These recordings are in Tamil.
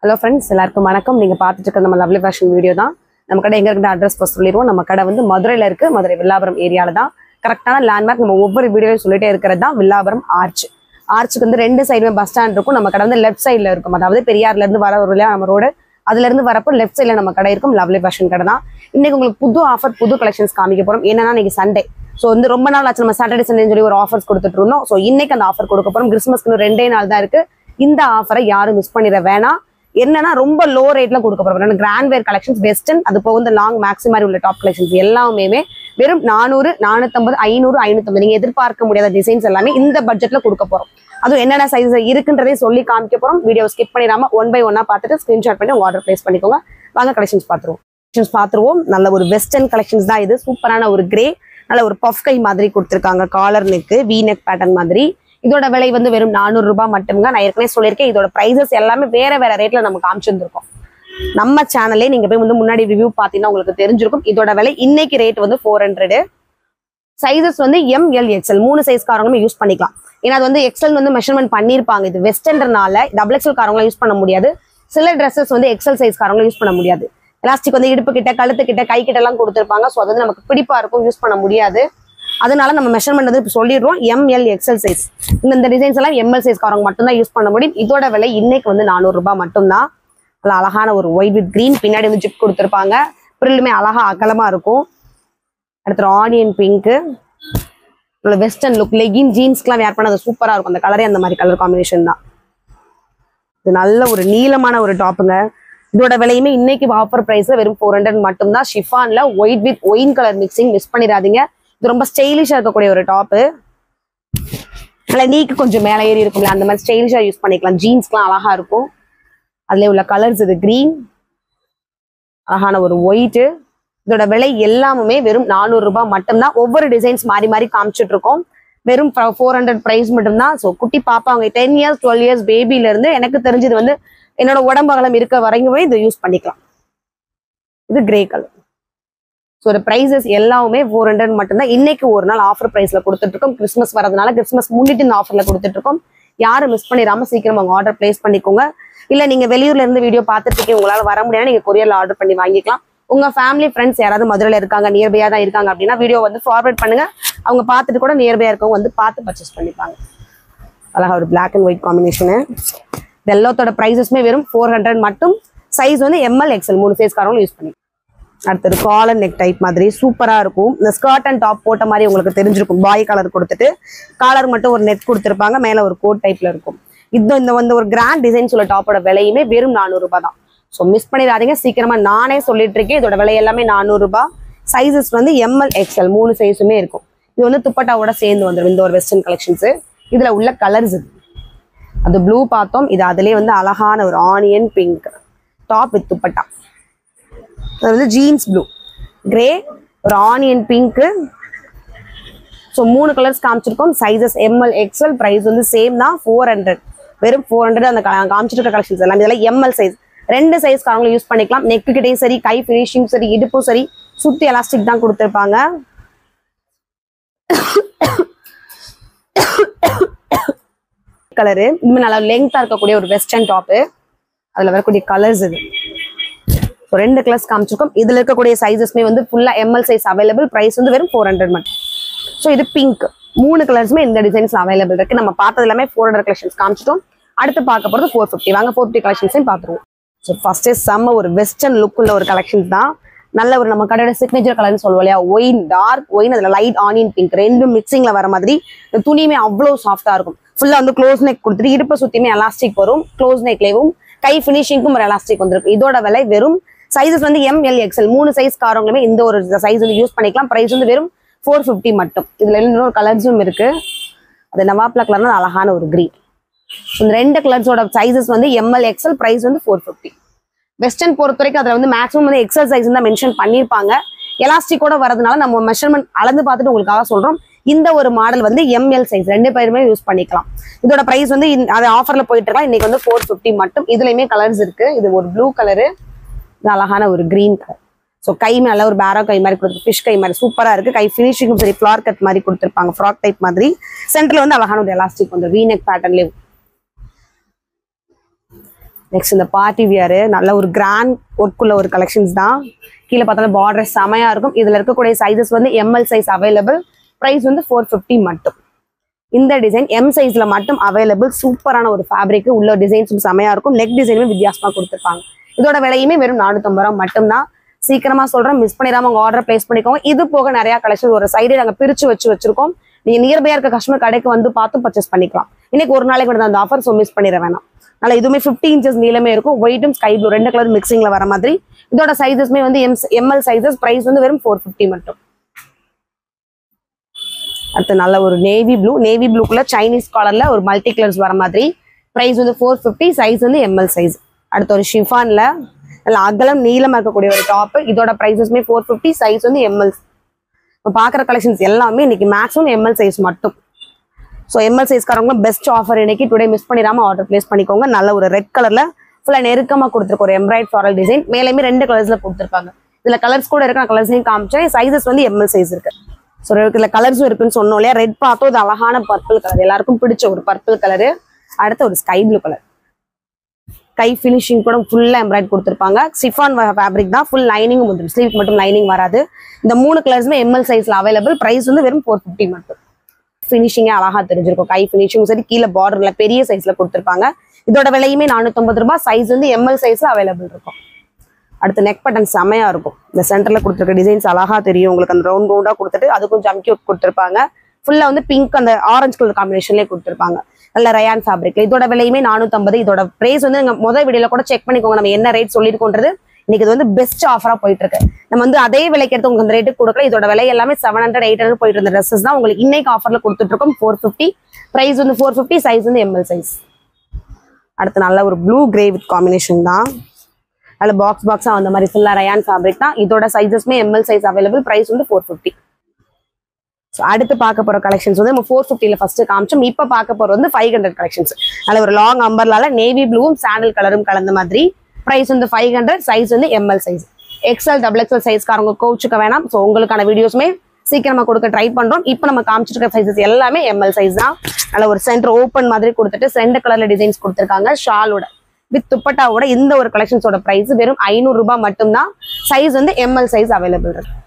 Hello friends, எல்லாருக்கும் வணக்கம். நீங்க பார்த்துட்டு இருக்க நம்ம லவ்லி ஃபேஷன் வீடியோ தான். நம்ம கடை எங்க இருக்குன்னு அட்ரஸ் ஃபர்ஸ்ட் சொல்லிடுவோம். நம்ம கடை வந்து மதுரையில இருக்கு. மதுரை வில்லாபுரம் ஏரியால தான். கரெக்டான லேண்ட்மார்க் நம்ம ஒவ்வொரு வீடியோவையும் சொல்லிட்டே இருக்கிறது தான் வில்லாபுரம் ஆர்ச். ஆர்ச்சுக்கு வந்து ரெண்டு சைடுமே பஸ் ஸ்டாண்ட் இருக்கும். நம்ம கடை வந்து லெஃப்ட் சைடுல இருக்கும். அதாவது பெரியார்ல இருந்து வர ஒரு நம்ம ரோடு அதுல இருந்து வரப்போ லெஃப்ட் சைட்ல நம்ம கடை இருக்கும். லவ்லி ஃபேஷன் கடை தான். இன்னைக்கு உங்களுக்கு புது ஆஃபர் புது கலெக்ஷன்ஸ் காமிக்க போறோம். என்னன்னா இன்னைக்கு சண்டே. ஸோ வந்து ரொம்ப நாள் ஆச்சு நம்ம சாட்டர்டே சண்டேன்னு சொல்லி ஒரு ஆஃபர்ஸ் கொடுத்துட்டு இருந்தோம். ஸோ இன்னைக்கு அந்த ஆஃபர் கொடுக்க போறோம். கிறிஸ்மஸ்க்கு 2 நாள் தான் இருக்கு. இந்த ஆஃபரை யாரும் மிஸ் பண்ணிட வேணாம். என்னன்னா ரொம்ப லோ ரேட்ல கொடுக்க போறோம். கிராண்ட் வேர் கலெக்ஷன்ஸ் வெஸ்டர்ன் அது போக வந்து லாங் மேக்ஸி மாதிரி உள்ள டாப் கலெக்ஷன்ஸ் எல்லாமே வெறும் 400, 450, 500, 550 நீங்க எதிர்பார்க்க முடியாத டிசைன்ஸ் எல்லாமே இந்த பட்ஜெட்ல கொடுக்க போறோம். அதுவும் என்னென்ன சைஸ் இருக்குன்றதே சொல்லி காமிக்க போறோம். வீடியோ ஸ்கிப் பண்ணிடாம 1 by 1 பார்த்துட்டு ஸ்கிரீன்ஷாட் பண்ணி உங்க ஆர்டர் பிளேஸ் பண்ணிக்கோங்க. வாங்க கலெக்ஷன்ஸ் பார்த்துருவோம். நல்ல ஒரு வெஸ்டர்ன் கலெக்ஷன்ஸ் தான் இது. சூப்பரான ஒரு கிரே, நல்ல ஒரு பஃப் கை மாதிரி கொடுத்துருக்காங்க. Collar neck, V neck pattern மாதிரி. இதோட விலை வந்து வெறும் 400 ரூபாய் மட்டும்தான். நான் ஏற்கனவே சொல்லியிருக்கேன். இதோட பிரைசஸ் எல்லாமே வேற ரேட்ல நம்ம காமிச்சிருந்திருக்கோம். நம்ம சேனல்லே நீங்க போய் வந்து முன்னாடி ரிவ்யூ பாத்தீங்கன்னா உங்களுக்கு தெரிஞ்சிருக்கும். இதோட விலை இன்னைக்கு ரேட் வந்து 400. சைசஸ் வந்து ML XL 3 சைஸ் காரங்களும் யூஸ் பண்ணிக்கலாம். ஏன்னா அது வந்து எக்ஸல் வந்து மெஷர்மெண்ட் பண்ணிருப்பாங்க. இது வெஸ்டர்ன்றனால XXL காரங்களும் யூஸ் பண்ண முடியாது. சில ட்ரெஸ்ஸஸ் வந்து XL சைஸ் காரங்களும் யூஸ் பண்ண முடியாது. எலாஸ்டிக் வந்து இடுப்பு கிட்ட, கழுத்து கிட்ட, கை கிட்ட எல்லாம் கொடுத்துருப்பாங்க. ஸோ அது வந்து நமக்கு பிடிப்பா இருக்கும், யூஸ் பண்ண முடியாது. அதனால நம்ம மெஷர்மெண்ட் வந்து இப்போ சொல்லிடுறோம். ML XL சைஸ் இந்த டிசைன்ஸ் எல்லாம் ML சைஸ் காரங்க மட்டும்தான் யூஸ் பண்ண முடியும். இதோட விலை இன்னைக்கு வந்து 400 ரூபாய் மட்டும்தான். அதில் அழகான ஒரு ஒயிட் வித் கிரீன், பின்னாடி வந்து ஜிப் கொடுத்துருப்பாங்க. பிரில்லுமே அழகா அகலமா இருக்கும். அடுத்து onion pink, western look, legging ஜீன்ஸ்க்குலாம் வேர் பண்ண அது சூப்பரா இருக்கும். அந்த கலரே அந்த மாதிரி கலர் காம்பினேஷன் தான். இது நல்ல ஒரு நீளமான ஒரு டாப்புங்க. இதோட விலையுமே இன்னைக்கு ஆஃபர் பிரைஸ்ல வெறும் 400 மட்டும்தான். ஷிஃபான்ல white with wine colour mixing, miss பண்ணிடாதீங்க. இது ரொம்ப ஸ்டைலிஷா இருக்கக்கூடிய ஒரு டாப்பு. நீக்கு கொஞ்சம் மேலே ஏறி இருக்கும்ல, அந்த மாதிரி ஸ்டைலிஷா யூஸ் பண்ணிக்கலாம். ஜீன்ஸ்க்குலாம் அழகா இருக்கும். அதுல உள்ள கலர்ஸ் இது கிரீன், அழகான ஒரு ஒயிட். இதோட விலை எல்லாமே வெறும் 400 ரூபாய் மட்டும்தான். ஒவ்வொரு டிசைன்ஸ் மாறி மாறி காமிச்சிட்டு இருக்கோம். வெறும் 400 பிரைஸ் மட்டும்தான். ஸோ குட்டி பாப்பாங்க 10 இயர்ஸ் 12 இயர்ஸ் பேபில இருந்து எனக்கு தெரிஞ்சது வந்து என்னோட உடம்பு அகலம் இருக்க வரைக்குமே இதை யூஸ் பண்ணிக்கலாம். இது கிரே கலர். ஸோ ஒரு ப்ரைஸஸ் எல்லாமே 400 மட்டும்தான். இன்னைக்கு ஒரு நாள் ஆஃபர் ப்ரைஸ்ல கொடுத்துட்டு இருக்கோம். கிறிஸ்மஸ் வரதுனால கிறிஸ்மஸ் முன்னிட்டு இந்த ஆஃபர்ல கொடுத்துட்டு இருக்கோம். யாரும் மிஸ் பண்ணிடாம சீக்கிரம் உங்க ஆர்டர் பிளேஸ் பண்ணிக்கோங்க. இல்ல நீங்க வெளியூர்ல இருந்து வீடியோ பார்த்துட்டு இருக்கீங்க, உங்களால வர முடியாது, நீங்க கொரியர்ல ஆர்டர் பண்ணி வாங்கிக்கலாம். உங்க ஃபேமிலி ஃப்ரெண்ட்ஸ் யாராவது மதுரையில இருக்காங்க, நியர்பையா தான் இருக்காங்க அப்படின்னா வீடியோ வந்து ஃபார்வர்ட் பண்ணுங்க. அவங்க பார்த்துட்டு கூட நியர்பையா இருக்கவங்க வந்து பார்த்து பர்ச்சேஸ் பண்ணிப்பாங்க. அழகா ஒரு பிளாக் அண்ட் ஒயிட் காம்பினேஷனு. இது எல்லாத்தோட ப்ரைஸஸ்மே வெறும் 400 மட்டும். சைஸ் வந்து ML XL 3 சைஸ் காரங்களும் யூஸ் பண்ணி. அடுத்தது காலர் நெக் டைப் மாதிரி சூப்பரா இருக்கும். இந்த ஸ்கர்ட் அண்ட் டாப் போட்ட மாதிரி உங்களுக்கு தெரிஞ்சிருக்கும். பாய் கலர் கொடுத்துட்டு காலர் மட்டும் ஒரு நெட் கொடுத்துருப்பாங்க. மேல ஒரு கோட் டைப்ல இருக்கும். இந்த வந்து ஒரு கிராண்ட் டிசைன்ஸ் உள்ள டாப்போட விலையுமே வெறும் 400 ரூபாய் தான். ஸோ மிஸ் பண்ணிடாதீங்க. சீக்கிரமா நானே சொல்லிட்டு இருக்கேன். இதோட விலை எல்லாமே 400 ரூபாய். சைசஸ் வந்து ML XL 3 சைஸுமே இருக்கும். இது வந்து துப்பட்டாவோட சேர்ந்து வந்துடும். இந்த ஒரு வெஸ்டர்ன் கலெக்ஷன்ஸ். இதுல உள்ள கலர்ஸ் இது அது ப்ளூ பார்த்தோம். இது அதுலேயே வந்து அழகான ஒரு onion pink top with dupatta. அது வந்து ஜீன்ஸ் ப்ளூ, கிரே, ஒரு ஆனியன் பிங்க்கு. ஸோ 3 கலர்ஸ் காமிச்சிருக்கோம். Sizes ML XL. ப்ரைஸ் வந்து சேம் தான், 400. வெறும் 400. அந்த காமிச்சிருக்க கலெக்ஷன்ஸ் எல்லாம் இதெல்லாம் ML சைஸ். 2 சைஸ் காரங்களும் யூஸ் பண்ணிக்கலாம். நெக்கு கிட்டையும் சரி, கை ஃபினிஷிங் சரி, இடுப்பும் சரி, சுத்தி எலாஸ்டிக் தான் கொடுத்துருப்பாங்க. கலரு இனிமே நல்லா லெங்தா இருக்கக்கூடிய ஒரு வெஸ்டர்ன் டாப்பு. அதுல வரக்கூடிய கலர்ஸ் இது. ஸோ 2 கலர்ஸ் காமிச்சிருக்கோம். இதுல இருக்கக்கூடிய சைசஸ்மே வந்து ஃபுல்லா ML சைஸ் அவைலபிள். பிரைஸ் வந்து வெறும் 400 மட்டும். ஸோ இது பிங்க். 3 கலர்ஸுமே இந்த டிசைன்ஸ் அவைலபிள் இருக்கு. நம்ம பார்த்தது எல்லாமே 400 கலெக்ஷன்ஸ் காமிச்சிட்டோம். அடுத்து பார்க்க போறது 450. வாங்க 450 கலெக்ஷன்ஸையும் பார்த்துருவோம். ஸோ ஃபர்ஸ்டே செம்ம ஒரு வெஸ்டர்ன் லுக் உள்ள ஒரு கலெக்ஷன்ஸ் தான். நல்ல ஒரு நம்ம கடையோட சிக்னேச்சர் கலர்னு சொல்லுவோம் இல்லையா, ஒயின், டார்க் ஒயின், அதுல லைட் ஆனியன் பிங்க், ரெண்டும் மிக்சிங்ல வர மாதிரி. இந்த துணியுமே அவ்வளவு சாஃப்டா இருக்கும். ஃபுல்லா வந்து க்ளோஸ் நெக் கொடுத்துட்டு இடுப்பை சுத்தியுமே எலாஸ்டிக் வரும். க்ளோஸ் நெக்லேயும் கை ஃபினிஷிங்க்கும் ஒரு எலாஸ்டிக் வந்துருக்கும். இதோட விலை வெறும் சைசஸ் வந்து ML XL 3 சைஸ் காரங்களுமே இந்த ஒரு சைஸ் வந்து யூஸ் பண்ணிக்கலாம். பிரைஸ் வந்து வெறும் 450 மட்டும். இதுல இன்னொரு கலர்ஸும் இருக்கு. அது நவாப்லா கலர்னா அழகான ஒரு கிரீன். இந்த 2 கலர்ஸோட சைசஸ் வந்து ML XL. பிரைஸ் வந்து 450. வெஸ்டர்ன் பொறுத்த வரைக்கும் அதுல வந்து மேக்ஸிமம் வந்து XL சைஸ் தான் மென்ஷன் பண்ணிருப்பாங்க. எலாஸ்டிக்கோட வரதுனால நம்ம மெஷர்மெண்ட் அளந்து பார்த்துட்டு உங்களுக்காக சொல்றோம். இந்த ஒரு மாடல் வந்து ML சைஸ் 2 பேருமே யூஸ் பண்ணிக்கலாம். இதோட பிரைஸ் வந்து அது ஆஃபர்ல போயிட்டு இருக்கலாம். இன்னைக்கு வந்து 450 மட்டும். இதுலயுமே கலர்ஸ் இருக்கு. இது ஒரு ப்ளூ கலரு, இது அழகான ஒரு கிரீன் கலர். ஸோ கை மேல ஒரு பேரா கை மாதிரி கொடுத்து ஃபிஷ் கை மாதிரி சூப்பரா இருக்கு. கை ஃபினிஷிங்கும் சரி, ஃபிளார் கட் மாதிரி கொடுத்துருப்பாங்க. ஃப்ராக் டைப் மாதிரி. சென்டர்ல வந்து அழகான ஒரு எலாஸ்டிக் வந்து வீநெக் பேட்டர்ன்லேயும் நெக்ஸ்ட் இந்த பார்ட்டி வியர் நல்ல ஒரு கிராண்ட் ஒர்க் உள்ள ஒரு கலெக்ஷன்ஸ் தான். கீழே பார்த்தாலும் பார்டர் செமையா இருக்கும். இதுல இருக்கக்கூடிய சைஸஸ் வந்து எம்எல் சைஸ் அவைலபிள். பிரைஸ் வந்து 450 மட்டும். இந்த டிசைன் எம் சைஸ்ல மட்டும் அவைலபிள். சூப்பரான ஒரு ஃபேப்ரிக் உள்ள டிசைன்ஸும் செமையா இருக்கும். நெக் டிசைனுமே வித்தியாசமா கொடுத்துருப்பாங்க. இதோட விலையுமே வெறும் 450 ரூபா மட்டும்தான். சீக்கிரமா சொல்றேன், மிஸ் பண்ணிடாம உங்க ஆர்டர் பிளேஸ் பண்ணிக்கோங்க. இது போக நிறைய கலெக்ஷன் ஒரு சைடு நாங்க பிரிச்சு வச்சிருக்கோம். நீங்க நியர்பையா இருக்க கஸ்டமர் கடைக்கு வந்து பார்த்து பர்ச்சேஸ் பண்ணிக்கலாம். இன்னைக்கு ஒரு நாளைக்கு மட்டும் அந்த ஆஃபர், ஸோ மிஸ் பண்ணிட வேணாம். அதனால இதுவுமே 50 inches நீளமே இருக்கும். ஒயிட்டும் ஸ்கை ப்ளூ 2 கலர் மிக்சிங்ல வர மாதிரி. இதோட சைஸஸ்மே வந்து எம்எல் சைஸஸ். பிரைஸ் வந்து வெறும் 450 மட்டும். அடுத்து நல்ல ஒரு நேவி ப்ளூக்குள்ள சைனீஸ் காலர்ல ஒரு மல்டி கலர்ஸ் வர மாதிரி. பிரைஸ் வந்து 450. சைஸ் வந்து எம்எல் சைஸ். அடுத்து ஒரு ஷிஃபான்ல நல்ல அகலம் நீளமா இருக்கக்கூடிய ஒரு டாப். இதோட பிரைஸஸ்மே 450. சைஸ் வந்து எம்எல். பாக்குற கலெக்ஷன்ஸ் எல்லாமே இன்னைக்கு மேக்ஸிமம் எம்எல் சைஸ் மட்டும். ஸோ எம்எல் சைஸ்காரங்களும் பெஸ்ட் ஆஃபர் இன்னைக்கு. டுடே மிஸ் பண்ணிடாம ஆர்டர் பிளேஸ் பண்ணிக்கோங்க. நல்ல ஒரு ரெட் கலர்ல ஃபுல்லா நெருக்கமா கொடுத்துருக்க ஒரு எம்ப்ராய்ட் ஃபாரல் டிசைன். மேலேயுமே 2 கலர்ஸ்ல கொடுத்துருப்பாங்க. இதுல கலர்ஸ் கூட இருக்கு. நான் கலர்ஸையும் காமிச்சேன். சைஸஸ் வந்து எம்எல் சைஸ் இருக்கு. ஸோ இதுல கலர்ஸும் இருக்குன்னு சொன்னோம் இல்லையா. ரெட் பார்த்தோம், இது அழகான பர்பிள் கலர், எல்லாருக்கும் பிடிச்ச ஒரு பர்பிள் கலரு. அடுத்து ஒரு ஸ்கை ப்ளூ கலர். கை ஃபினிஷிங் கூட ஃபுல்லா எம்ப்ராய்ட் கொடுத்துருப்பாங்க. சிஃபான் ஃபேப்ரிக் தான். ஃபுல் லைனிங்கும் வந்துடும். ஸ்லீவ் மட்டும் லைனிங் வராது. இந்த 3 கலர்ஸுமே எம்எல் சைஸ்ல அவைலபிள். பிரைஸ் வந்து வெறும் 450 மட்டும். ஃபினிஷிங்கே அழகா தெரிஞ்சிருக்கும். கை ஃபினிஷிங் சரி, கீழே பார்டர்ல பெரிய சைஸ்ல கொடுத்துருப்பாங்க. இதோட விலையுமே 450 ரூபாய். சைஸ் வந்து எம்எல் சைஸ்ல அவைலபிள் இருக்கும். அடுத்து நெக் பட்டன் செமையா இருக்கும். இந்த சென்டர்ல கொடுத்துருக்க டிசைன்ஸ் அழகா தெரியும் உங்களுக்கு. அந்த ரவுண்டா கொடுத்துட்டு அதுக்கும் ஜம்கி கொடுத்துருப்பாங்க. ஃபுல்லா வந்து பிங்க் அந்த ஆரஞ்சு கலர் காம்பினேஷன்லேயே கொடுத்துருப்பாங்க. நல்ல ரயான் ஃபேப்ரிக்ல. இதோட விலையுமே 450. இதோட பிரைஸ் வந்து நீங்க முதல் வீடியோல கூட செக் பண்ணிக்கோங்க. நம்ம என்ன ரேட் சொல்லிருக்கோன்றது. இன்னைக்கு இது வந்து பெஸ்ட் ஆஃபரா போயிட்டு இருக்கு. நம்ம வந்து அதே விலைக்கு எடுத்து உங்களுக்கு அந்த ரேட்டுக்கு கொடுக்கல. இதோட விலை எல்லாமே 700 800 போயிட்டு இருந்த ட்ரெஸ்ஸஸ் தான் உங்களுக்கு இன்னைக்கு ஆஃபர்ல கொடுத்துட்டு இருக்கோம். 450. பிரைஸ் வந்து 450. சைஸ் வந்து எம்எல் சைஸ். அடுத்து நல்ல ஒரு ப்ளூ கிரே வித் காம்பினேஷன் தான். நல்ல பாக்ஸா அந்த மாதிரி ஃபுல்லா ரயான் ஃபேப்ரிக் தான். இதோட சைஸஸ்மே எம்எல் சைஸ் அவைலபிள். பிரைஸ் வந்து 450. ஸோ அடுத்து பார்க்க போற கலெக்ஷன்ஸ் வந்து நம்ம 450ல ஃபர்ஸ்ட் காமிச்சோம். இப்போ பார்க்க போறது வந்து 500 கலெக்ஷன்ஸ். நல்ல ஒரு லாங் அம்பர்லால நேவி ப்ளூவும் சாண்டல் கலரும் கலந்த மாதிரி. பிரைஸ் வந்து 500. சைஸ் வந்து எம்எல் சைஸ். எக்ஸ்எல் XXL சைஸ்காரங்க கோச்சுக்க வேணாம். ஸோ உங்களுக்கான வீடியோஸ்மே சீக்கிரமா கொடுக்க ட்ரை பண்றோம். இப்போ நம்ம காமிச்சிருக்க சைஸஸ் எல்லாமே எம்எல் சைஸ் தான். நல்ல ஒரு சென்டர் ஓப்பன் மாதிரி கொடுத்துட்டு 2 கலர்ல டிசைன்ஸ் கொடுத்துருக்காங்க. ஷாலோட வித் துப்பட்டாவோட இந்த ஒரு கலெக்ஷன்ஸோட பிரைஸ் வெறும் 500 ரூபாய் மட்டும்தான். சைஸ் வந்து எம்எல் சைஸ் அவைலபிள் இருக்கு.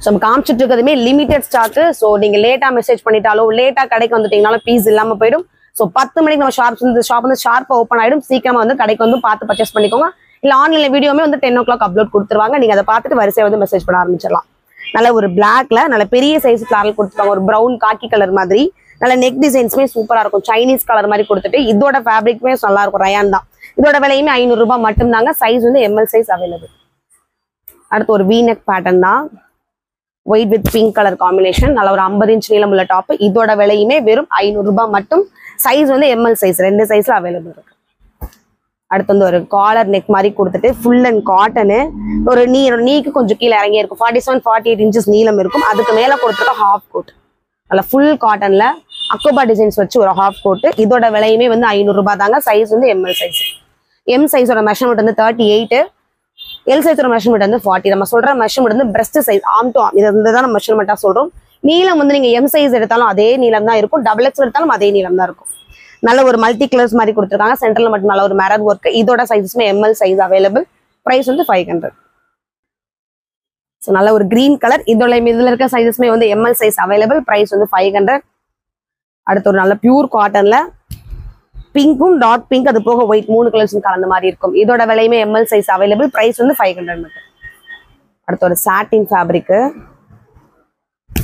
ஸோ நம்ம காமிச்சிட்டு இருக்கிறதுமே லிமிடெட் ஸ்டாக்கு. ஸோ நீங்க லேட்டா மெசேஜ் பண்ணிட்டாலோ லேட்டா கடைக்கு வந்துட்டீங்கனாலும் பீஸ் இல்லாம போயிடும். ஸோ 10 மணிக்கு நம்ம ஷாப் வந்து ஷார்ப்பா ஓப்பன் ஆயிடும். சீக்கிரமா வந்து கடைக்கு வந்து பார்த்து பர்ச்சேஸ் பண்ணிக்கோங்க. இல்ல ஆன்லைன்ல வீடியோமே வந்து 10 o'clock அப்லோட் கொடுத்துருவாங்க. நீங்க அதை பார்த்துட்டு வரிசையை வந்து மெசேஜ் பண்ண ஆரம்பிச்சிடலாம். நல்ல ஒரு பிளாக்ல நல்ல பெரிய சைஸ் ஃபிளாரல் கொடுத்துருப்பாங்க. ஒரு ப்ரௌன் காக்கி கலர் மாதிரி. நல்ல நெக் டிசைன்ஸ்மே சூப்பரா இருக்கும். சைனீஸ் கலர் மாதிரி கொடுத்துட்டு இதோட ஃபேப்ரிக்மே நல்லா இருக்கும். ரயான் தான். இதோட விலையுமே 500 ரூபாய் மட்டும் தாங்க. சைஸ் வந்து எம்எல் சைஸ் அவைலபிள். அடுத்து ஒரு வி நெக் பேட்டர்ன் தான். White with pink colour combination. நல்ல ஒரு 50 inch நீளம் உள்ள டாப். இதோட விலையுமே வெறும் 500 ரூபாய் மட்டும். சைஸ் வந்து எம்எல் சைஸ் 2 சைஸ்ல அவைலபிள் இருக்கு. அடுத்து வந்து ஒரு காலர் நெக் மாதிரி கொடுத்துட்டு ஃபுல் அண்ட் காட்டனு. ஒரு நீக்கு கொஞ்சம் கீழே இறங்கி இருக்கும். 47 48 inches நீளம் இருக்கும். அதுக்கு மேல கொடுத்துருக்க ஹாஃப் கோட். நல்ல ஃபுல் காட்டன்ல அக்கோபா டிசைன்ஸ் வச்சு ஒரு ஹாஃப் கோட். இதோட விலையுமே வந்து 500 ரூபாய் தாங்க. சைஸ் வந்து எம்எல் சைஸ். எம் சைஸோட மெஷர்மெண்ட் வந்து 38. எல் சைஸோட மெஷர்மெண்ட் வந்து 40. நம்ம சொல்ற மெஷர்மெண்ட் வந்து பிரஸ்ட் சைஸ், ஆம் டு ஆம். இதை தான் நம்ம மெஷர்மெண்டா சொல்றோம். நீளம் வந்து நீங்க எம் சைஸ் எடுத்தாலும் அதே நீளம் தான் இருக்கும். XXL எடுத்தாலும் அதே நீளம் தான் இருக்கும். நல்ல ஒரு மல்டி கலர்ஸ் மாதிரி கொடுத்துருக்காங்க. சென்டர்ல மட்டும் நல்ல ஒரு மிரர் ஒர்க். இதோட சைஸஸ்மே எம்எல் சைஸ் அவைலபிள். பிரைஸ் வந்து 500. ஸோ நல்ல ஒரு கிரீன் கலர். இதுல இருக்க சைஸஸ்மே வந்து எம்எல் சைஸ் அவைலபிள். பிரைஸ் வந்து 500. அடுத்து ஒரு நல்ல பியூர் காட்டன்ல பிங்க்கும் டார்க் பிங்க் அது போக ஒயிட் 3 கலர்ஸும் கலந்த மாதிரி இருக்கும். இதோட விலையுமே எம்எல் சைஸ் அவைலபிள். பிரைஸ் வந்து 500 மட்டும். அடுத்து ஒரு சாட்டின் ஃபேப்ரிக்.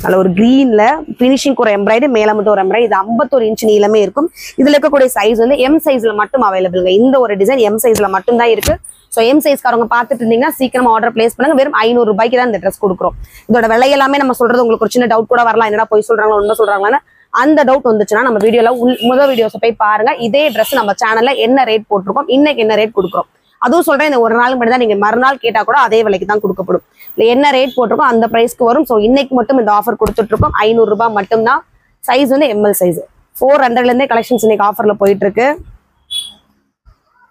நல்ல ஒரு கிரீன்ல பினிஷிங் ஒரு எம்ப்ராய்டரி, மேல மட்டும் ஒரு எம்ப்ராய்டரி. இது 51 inch நீளமே இருக்கும். இதுல இருக்கக்கூடிய சைஸ் வந்து எம் சைஸ்ல மட்டும் அவைலபிள்ங்க. இந்த ஒரு டிசைன் எம் சைஸ்ல மட்டும் தான் இருக்கு. ஸோ எம் சைஸ்காரங்க பார்த்துட்டு இருந்தீங்கன்னா சீக்கிரமா ஆர்டர் பிளேஸ் பண்ணுங்க. வெறும் 500 ரூபாய்க்கு தான் இந்த ட்ரெஸ் கொடுக்குறோம். இதோட விலை எல்லாமே நம்ம சொல்றது உங்களுக்கு ஒரு சின்ன டவுட் கூட வரலாம். என்னடா போய் சொல்றாங்களா உண்மை சொல்றாங்களான்னு. அந்த டவுட் வந்துச்சுன்னா நம்ம வீடியோல முதல் வீடியோஸை போய் பாருங்க. இதே ட்ரெஸ் நம்ம சேனல்ல என்ன ரேட் போட்டிருக்கோம், இன்னைக்கு என்ன ரேட் கொடுக்குறோம். அதுவும் சொல்றேன், இந்த ஒரு நாள் மட்டும் தான். நீங்க மறுநாள் கேட்டா கூட அதே விலைக்கு தான் கொடுக்கப்படும். இல்லை என்ன ரேட் போட்டிருக்கோம் அந்த பிரைஸ்க்கு வரும். ஸோ இன்னைக்கு மட்டும் இந்த ஆஃபர் கொடுத்துட்டு இருக்கோம். 500 ரூபாய் மட்டும் தான். சைஸ் வந்து எம்எல் சைஸ். 400ல இருந்தே கலெக்ஷன்ஸ் இன்னைக்கு ஆஃபர்ல போயிட்டு இருக்கு.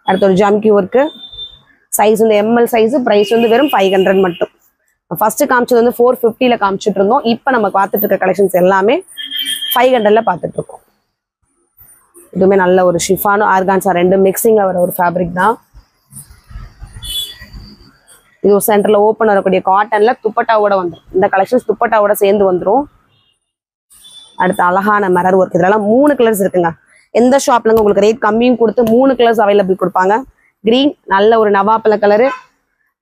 அடுத்து ஒரு ஜம்கி ஒர்க்கு. சைஸ் வந்து எம்எல் சைஸ். பிரைஸ் வந்து வெறும் 500 மட்டும். ஃபர்ஸ்ட் காமிச்சது வந்து 450ல காமிச்சிட்டு இருந்தோம். இப்போ நம்ம பார்த்துட்டு இருக்க கலெக்ஷன்ஸ் எல்லாமே 500ல பார்த்துட்டு இருக்கோம். இதுவுமே நல்ல ஒரு ஷிஃபானும் ஆர்கான்ஸா ரெண்டு மிக்சிங்ல வர ஒரு ஃபேப்ரிக் தான். இது ஒரு சென்டர்ல ஓப்பன் வரக்கூடிய காட்டன்ல துப்பட்டாவோட வந்துடும். இந்த கலெக்ஷன்ஸ் துப்பட்டாவோட சேர்ந்து வந்துடும். அடுத்து அழகான மிரர் ஒர்க். இதெல்லாம் 3 கலர்ஸ் இருக்குங்க. எந்த ஷாப்லங்க உங்களுக்கு ரேட் கம்மியும் கொடுத்து 3 கலர்ஸ் அவைலபிள் கொடுப்பாங்க. கிரீன், நல்ல ஒரு நவாப்பழ கலரு,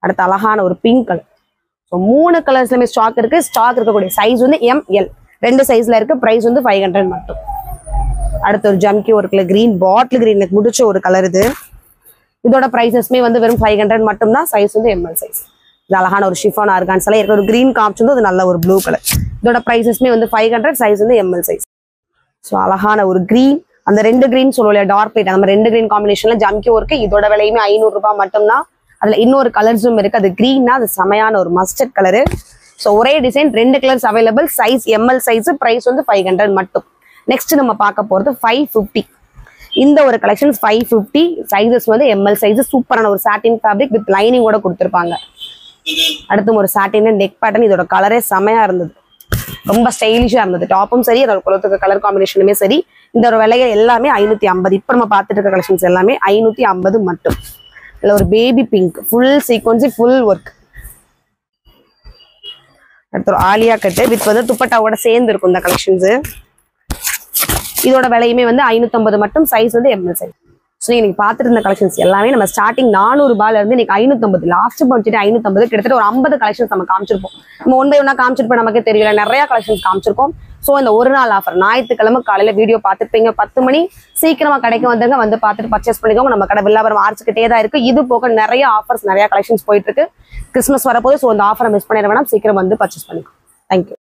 அடுத்து அழகான ஒரு பிங்க் கலர். ஸோ 3 கலர்ஸ்லயுமே ஸ்டாக் இருக்கு. ஸ்டாக் இருக்கக்கூடிய சைஸ் வந்து ML 2 சைஸ்ல இருக்கு. பிரைஸ் வந்து 500 மட்டும். அடுத்து ஒரு ஜம்கி ஒர்க்ல கிரீன், பாட்டில் கிரீன்ல முடிச்ச ஒரு கலர் இது. இதோட பிரைசஸ்மே வந்து வெறும் 500 மட்டும் தான். சைஸ் வந்து ML சைஸ். இது அழகான ஒரு ஷிஃபான் ஆர்கான்ஸ்ல இருக்க ஒரு கிரீன் காமிச்சிருந்தோம். அது நல்ல ஒரு ப்ளூ கலர். இதோட பிரைசஸ்மே வந்து 500. சைஸ் வந்து ML சைஸ். ஸோ அழகான ஒரு கிரீன், அந்த 2 கிரீன் சொல்லுவோம் டார்க் லைட், அந்த 2 கிரீன் காம்பினேஷன்ல ஜம்கி ஒர்க்கு. இதோட விலையுமே 500 ரூபாய் மட்டும்தான். அதுல இன்னொரு கலர்ஸும் இருக்கு. அது கிரீன்னா அது செமையான ஒரு மஸ்டர்ட் கலரு. ஸோ ஒரே design 2 colours available. Size ML size. Price வந்து 500 மட்டும். நெக்ஸ்ட் நம்ம பார்க்க போறது 550. இந்த ஒரு கலெக்ஷன் 550. சைஸஸ் வந்து ML சைஸ். சூப்பரான ஒரு சாட்டின் ஃபேப்ரிக் வித் லைனிங்கோட கொடுத்துருப்பாங்க. அடுத்து ஒரு சாட்டின் நெக் பேட்டர்ன். இதோட கலரே செமையா இருந்தது. ரொம்ப ஸ்டைலிஷா இருந்தது. டாப்பும் சரி, அதோட குளத்துக்கு கலர் காம்பினேஷனுமே சரி. இந்த ஒரு விலையை எல்லாமே 550. இப்ப நம்ம பார்த்துட்டு இருக்க கலெக்ஷன்ஸ் எல்லாமே 550 மட்டும். இதுல ஒரு baby pink, full சீக்வன்சி, full work. அடுத்து ஒரு ஆலியா கட்டு வித் வந்து துப்பட்டாவோட சேர்ந்து இருக்கும் இந்த கலெக்ஷன்ஸ். இதோட விலையுமே வந்து 550 மட்டும். சைஸ் வந்து ML சைஸ். ஸோ இன்னைக்கு பார்த்துட்டு இருந்த கலெக்ஷன்ஸ் எல்லாமே நம்ம ஸ்டார்டிங் 400 ரூபாயில இருந்து இன்னைக்கு 550 லாஸ்ட் பட்ஜெட் 550 கிட்டத்தட்ட ஒரு 50 கலெக்ஷன்ஸ் நம்ம காமிச்சிருப்போம். நம்ம 1 by 1 காமிச்சிருப்போம். நமக்கு தெரியல, நிறைய கலெக்ஷன்ஸ் காமிச்சிருக்கோம். ஸோ இந்த ஒரு நாள் ஆஃபர் ஞாயிற்றுக்கிழமை காலையில வீடியோ பார்த்துருப்பீங்க. 10 மணி சீக்கிரமா கடைக்கு வந்துங்க, வந்து பார்த்துட்டு பர்ச்சேஸ் பண்ணிக்கோங்க. நம்ம கடை வில்லாபுரம் ஆர்ச்சுக்கிட்டே தான் இருக்கு. இது போக நிறைய ஆஃபர்ஸ், நிறைய கலெக்ஷன்ஸ் போயிட்டு இருக்கு. கிறிஸ்மஸ் வரப்போது. ஸோ அந்த ஆஃபரை மிஸ் பண்ணிட வேணாம். சீக்கிரம் வந்து பர்ச்சேஸ் பண்ணிக்கோங்க. தேங்க்யூ.